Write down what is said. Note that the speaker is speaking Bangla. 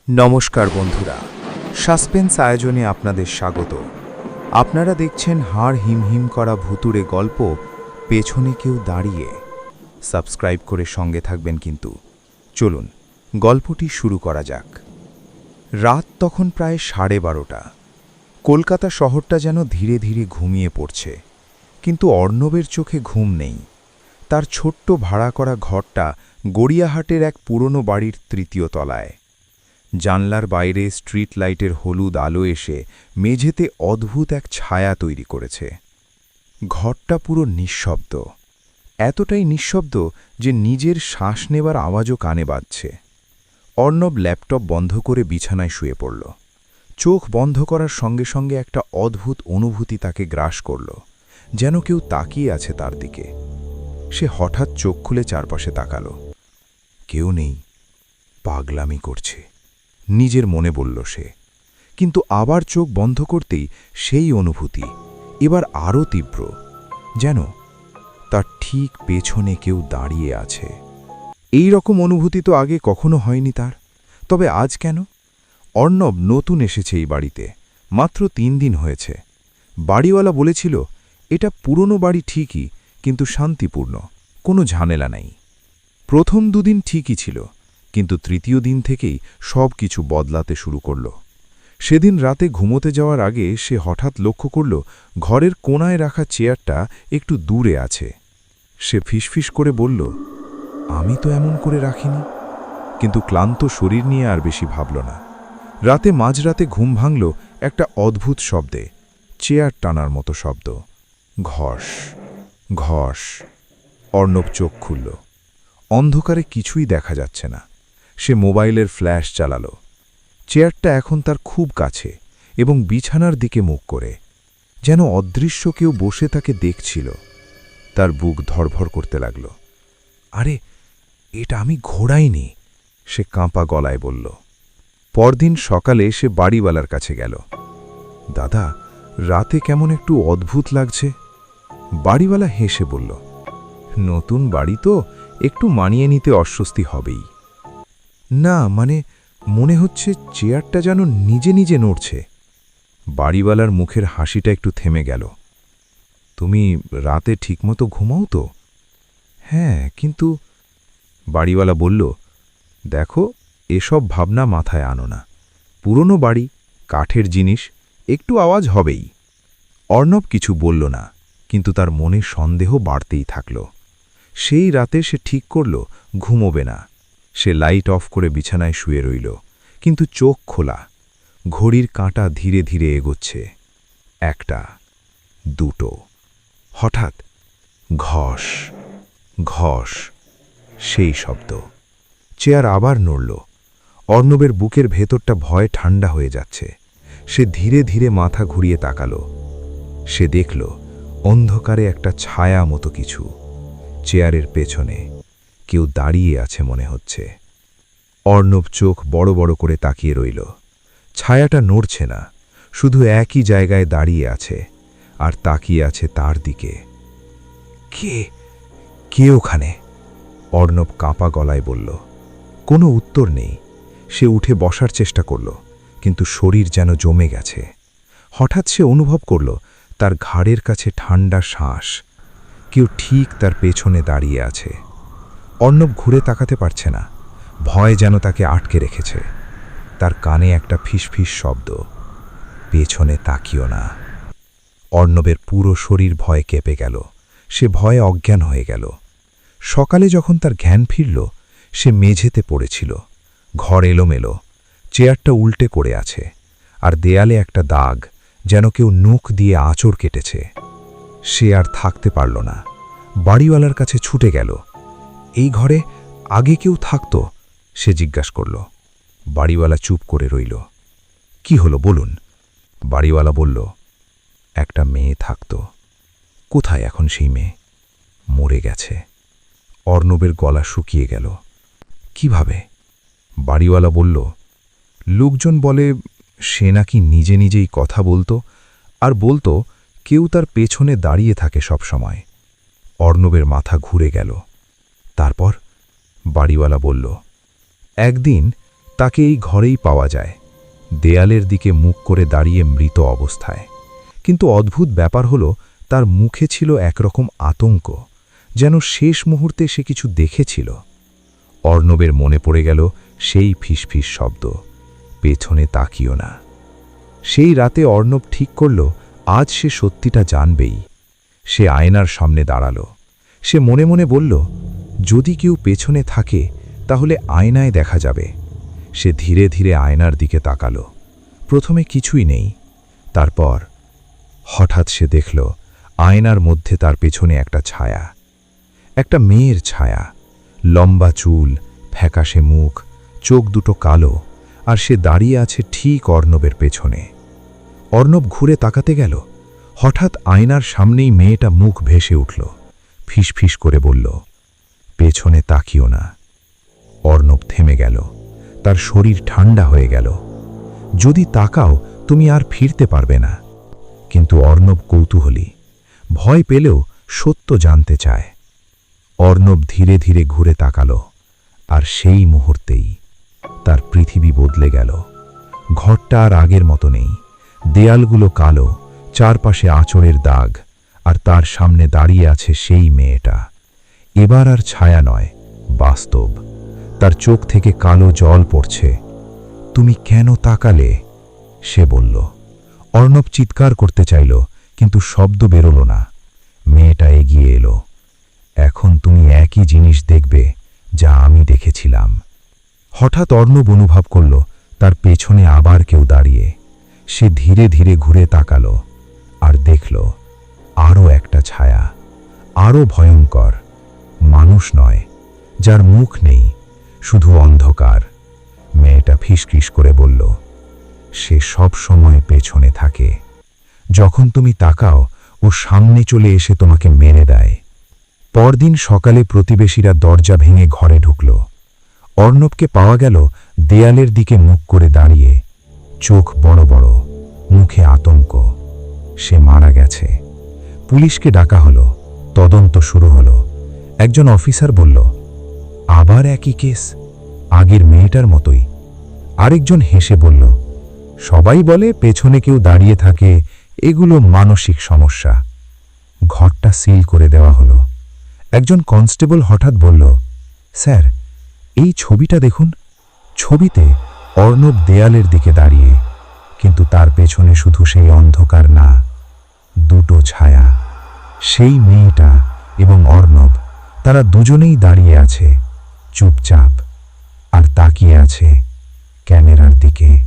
নমস্কার বন্ধুরা, সাসপেন্স আয়োজনে আপনাদের স্বাগত। আপনারা দেখছেন হাড় হিমহিম করা ভুতুড়ে গল্প, পেছনে কেউ দাঁড়িয়ে। সাবস্ক্রাইব করে সঙ্গে থাকবেন কিন্তু। চলুন গল্পটি শুরু করা যাক। রাত তখন প্রায় 12:30। কলকাতা শহরটা যেন ধীরে ধীরে ঘুমিয়ে পড়ছে, কিন্তু অর্ণবের চোখে ঘুম নেই। তার ছোট্ট ভাড়া করা ঘরটা গড়িয়াহাটের এক পুরনো বাড়ির 3য় তলায়। জানলার বাইরে স্ট্রিট লাইটের হলুদ আলো এসে মেঝেতে অদ্ভুত এক ছায়া তৈরি করেছে। ঘরটা পুরো নিঃশব্দ, এতটাই নিঃশব্দ যে নিজের শ্বাস নেবার আওয়াজও কানে বাজছে। অর্ণব ল্যাপটপ বন্ধ করে বিছানায় শুয়ে পড়ল। চোখ বন্ধ করার সঙ্গে সঙ্গে একটা অদ্ভুত অনুভূতি তাকে গ্রাস করল, যেন কেউ তাকিয়ে আছে তার দিকে। সে হঠাৎ চোখ খুলে চারপাশে তাকাল। কেউ নেই, পাগলামি করছে, নিজের মনে বলল সে। কিন্তু আবার চোখ বন্ধ করতেই সেই অনুভূতি এবার আরও তীব্র, যেন তার ঠিক পেছনে কেউ দাঁড়িয়ে আছে। এই রকম অনুভূতি তো আগে কখনো হয়নি তার। তবে আজ কেন? অর্ণব নতুন এসেছে এই বাড়িতে, মাত্র 3 দিন হয়েছে। বাড়িওয়ালা বলেছিল এটা পুরনো বাড়ি ঠিকই, কিন্তু শান্তিপূর্ণ, কোনো ঝামেলা নাই। প্রথম 2 দিন ঠিকই ছিল, কিন্তু তৃতীয় দিন থেকেই সব কিছু বদলাতে শুরু করল। সেদিন রাতে ঘুমোতে যাওয়ার আগে সে হঠাৎ লক্ষ্য করল ঘরের কোণায় রাখা চেয়ারটা একটু দূরে আছে। সে ফিসফিস করে বলল, আমি তো এমন করে রাখিনি। কিন্তু ক্লান্ত শরীর নিয়ে আর বেশি ভাবল না। রাতে মাঝরাতে ঘুম ভাঙল একটা অদ্ভুত শব্দে, চেয়ার টানার মতো শব্দ। ঘষ ঘষ। অর্ণব চোখ খুলল। অন্ধকারে কিছুই দেখা যাচ্ছে না। সে মোবাইলের ফ্ল্যাশ চালাল। চেয়ারটা এখন তার খুব কাছে এবং বিছানার দিকে মুখ করে, যেন অদৃশ্য কেউ বসে তাকে দেখছিল। তার বুক ধড়ফড় করতে লাগল। আরে, এটা আমি ঘোরাইনি, সে কাঁপা গলায় বলল। পরদিন সকালে সে বাড়িওয়ালার কাছে গেল। দাদা, রাতে কেমন একটু অদ্ভুত লাগছে। বাড়িওয়ালা হেসে বলল, নতুন বাড়ি তো একটু মানিয়ে নিতে অস্বস্তি হবেই। না, মানে মনে হচ্ছে চেয়ারটা যেন নিজে নিজে নড়ছে। বাড়িওয়ালার মুখের হাসিটা একটু থেমে গেল। তুমি রাতে ঠিকমতো ঘুমাও তো? হ্যাঁ, কিন্তু। বাড়িওয়ালা বলল, দেখো, এসব ভাবনা মাথায় আনো না। পুরনো বাড়ি, কাঠের জিনিস, একটু আওয়াজ হবেই। অর্ণব কিছু বলল না, কিন্তু তার মনে সন্দেহ বাড়তেই থাকল। সেই রাতে সে ঠিক করল ঘুমোবে না। সে লাইট অফ করে বিছানায় শুয়ে রইল, কিন্তু চোখ খোলা। ঘড়ির কাঁটা ধীরে ধীরে এগোচ্ছে। 1টা, 2টো। হঠাৎ ঘষ ঘষ, সেই শব্দ। চেয়ার আবার নড়ল। অর্ণবের বুকের ভেতরটা ভয়ে ঠান্ডা হয়ে যাচ্ছে। সে ধীরে ধীরে মাথা ঘুরিয়ে তাকাল। সে দেখল অন্ধকারে একটা ছায়া মতো কিছু। চেয়ারের পেছনে কেউ দাঁড়িয়ে আছে মনে হচ্ছে। অর্ণব চোখ বড় বড় করে তাকিয়ে রইল। ছায়াটা নড়ছে না, শুধু একই জায়গায় দাঁড়িয়ে আছে আর তাকিয়ে আছে তার দিকে। কে ওখানে? অর্ণব কাঁপা গলায় বলল। কোনো উত্তর নেই। সে উঠে বসার চেষ্টা করল, কিন্তু শরীর যেন জমে গেছে। হঠাৎ সে অনুভব করল তার ঘাড়ের কাছে ঠান্ডা শ্বাস। কেউ ঠিক তার পেছনে দাঁড়িয়ে আছে। অর্ণব ঘুরে তাকাতে পারছে না, ভয় যেন তাকে আটকে রেখেছে। তার কানে একটা ফিসফিস শব্দ, পেছনে তাকিও না। অর্ণবের পুরো শরীর ভয়ে কেঁপে গেল। সে ভয়ে অজ্ঞান হয়ে গেল। সকালে যখন তার জ্ঞান ফিরল, সে মেঝেতে পড়েছিল। ঘর এলোমেলো, চেয়ারটা উল্টে করে আছে, আর দেয়ালে একটা দাগ, যেন কেউ নখ দিয়ে আঁচড় কেটেছে। সে আর থাকতে পারল না। বাড়িওয়ালার কাছে ছুটে গেল। এই ঘরে আগে কেউ থাকত? সে জিজ্ঞাসা করল। বাড়িওয়ালা চুপ করে রইল। কি হলো বলুন? বাড়িওয়ালা বলল, একটা মেয়ে থাকত। কোথায় এখন সেই মেয়ে? মরে গেছে। অর্ণবের গলা শুকিয়ে গেল। কিভাবে? বাড়িওয়ালা বলল, লোকজন বলে সে নাকি নিজে নিজেই কথা বলতো, আর বলতো কেউ তার পেছনে দাঁড়িয়ে থাকে সব সময়। অর্ণবের মাথা ঘুরে গেল। তারপর? বাড়িওয়ালা বলল, একদিন তাকে এই ঘরেই পাওয়া যায়, দেয়ালের দিকে মুখ করে দাঁড়িয়ে মৃত অবস্থায়। কিন্তু অদ্ভুত ব্যাপার হলো তার মুখে ছিল একরকম আতঙ্ক, যেন শেষ মুহূর্তে সে কিছু দেখেছিল। অর্ণবের মনে পড়ে গেল সেই ফিসফিস শব্দ, পেছনে তাকিও না। সেই রাতে অর্ণব ঠিক করল আজ সে সত্যিটা জানবেই। সে আয়নার সামনে দাঁড়াল। সে মনে মনে বলল, যদি কেউ পেছনে থাকে তাহলে আয়নায় দেখা যাবে। সে ধীরে ধীরে আয়নার দিকে তাকাল। প্রথমে কিছুই নেই। তারপর হঠাৎ সে দেখল আয়নার মধ্যে তার পেছনে একটা ছায়া, একটা মেয়ের ছায়া। লম্বা চুল, ফ্যাকাশে মুখ, চোখ দুটো কালো, আর সে দাঁড়িয়ে আছে ঠিক অর্ণবের পেছনে। অর্ণব ঘুরে তাকাতে গেল। হঠাৎ আয়নার সামনেই মেয়েটা মুখ ভেসে উঠল, ফিসফিস করে বলল, পেছনে তাকিও না। অর্ণব থেমে গেল, তার শরীর ঠান্ডা হয়ে গেল। যদি তাকাও তুমি আর ফিরতে পারবে না। কিন্তু অর্ণব কৌতূহলী, ভয় পেলেও সত্য জানতে চায়। অর্ণব ধীরে ধীরে ঘুরে তাকাল, আর সেই মুহূর্তেই তার পৃথিবী বদলে গেল। ঘরটা আর আগের মতো নেই। দেয়ালগুলো কালো, চারপাশে আঁচড়ের দাগ, আর তার সামনে দাঁড়িয়ে আছে সেই মেয়েটা। এবার আর ছায়া নয়, বাস্তব। তার চোখ থেকে কালো জল পড়ছে। তুমি কেন তাকালে? সে বলল। অর্ণব চিৎকার করতে চাইল, কিন্তু শব্দ বেরোল না। মেয়েটা এগিয়ে এলো। এখন তুমি একই জিনিস দেখবে যা আমি দেখেছিলাম। হঠাৎ অর্ণব অনুভব করল তার পেছনে আবার কেউ দাঁড়িয়ে। সে ধীরে ধীরে ঘুরে তাকালো, আর দেখল আরও একটা ছায়া, আরও ভয়ঙ্কর। মানুষ নয়, যার মুখ নেই, শুধু অন্ধকার। মেয়েটা ফিসফিস করে বলল, সে সব সময় পেছনে থাকে। যখন তুমি তাকাও ও সামনে চলে এসে তোমাকে মেরে দেয়। পরদিন সকালে প্রতিবেশীরা দরজা ভেঙে ঘরে ঢুকল। অর্ণবকে পাওয়া গেল দেয়ালের দিকে মুখ করে দাঁড়িয়ে, চোখ বড় বড়, মুখে আতঙ্ক। সে মারা গেছে। পুলিশকে ডাকা হলো, তদন্ত শুরু হলো। একজন অফিসার বলল, আবার একই কেস, আগের মেয়েটার মতোই। আরেকজন হেসে বলল, সবাই বলে পেছনে কেউ দাঁড়িয়ে থাকে, এগুলো মানসিক সমস্যা। ঘরটা সিল করে দেওয়া হলো। একজন কনস্টেবল হঠাৎ বলল, স্যার, এই ছবিটা দেখুন। ছবিতে অর্ণব দেয়ালের দিকে দাঁড়িয়ে, কিন্তু তার পেছনে শুধু সেই অন্ধকার না, দুটো ছায়া। সেই মেয়েটা এবং অর্ণব, তারা দুজনেই দাঁড়িয়ে আছে, চুপচাপ, আর তাকিয়ে আছে ক্যামেরার দিকে।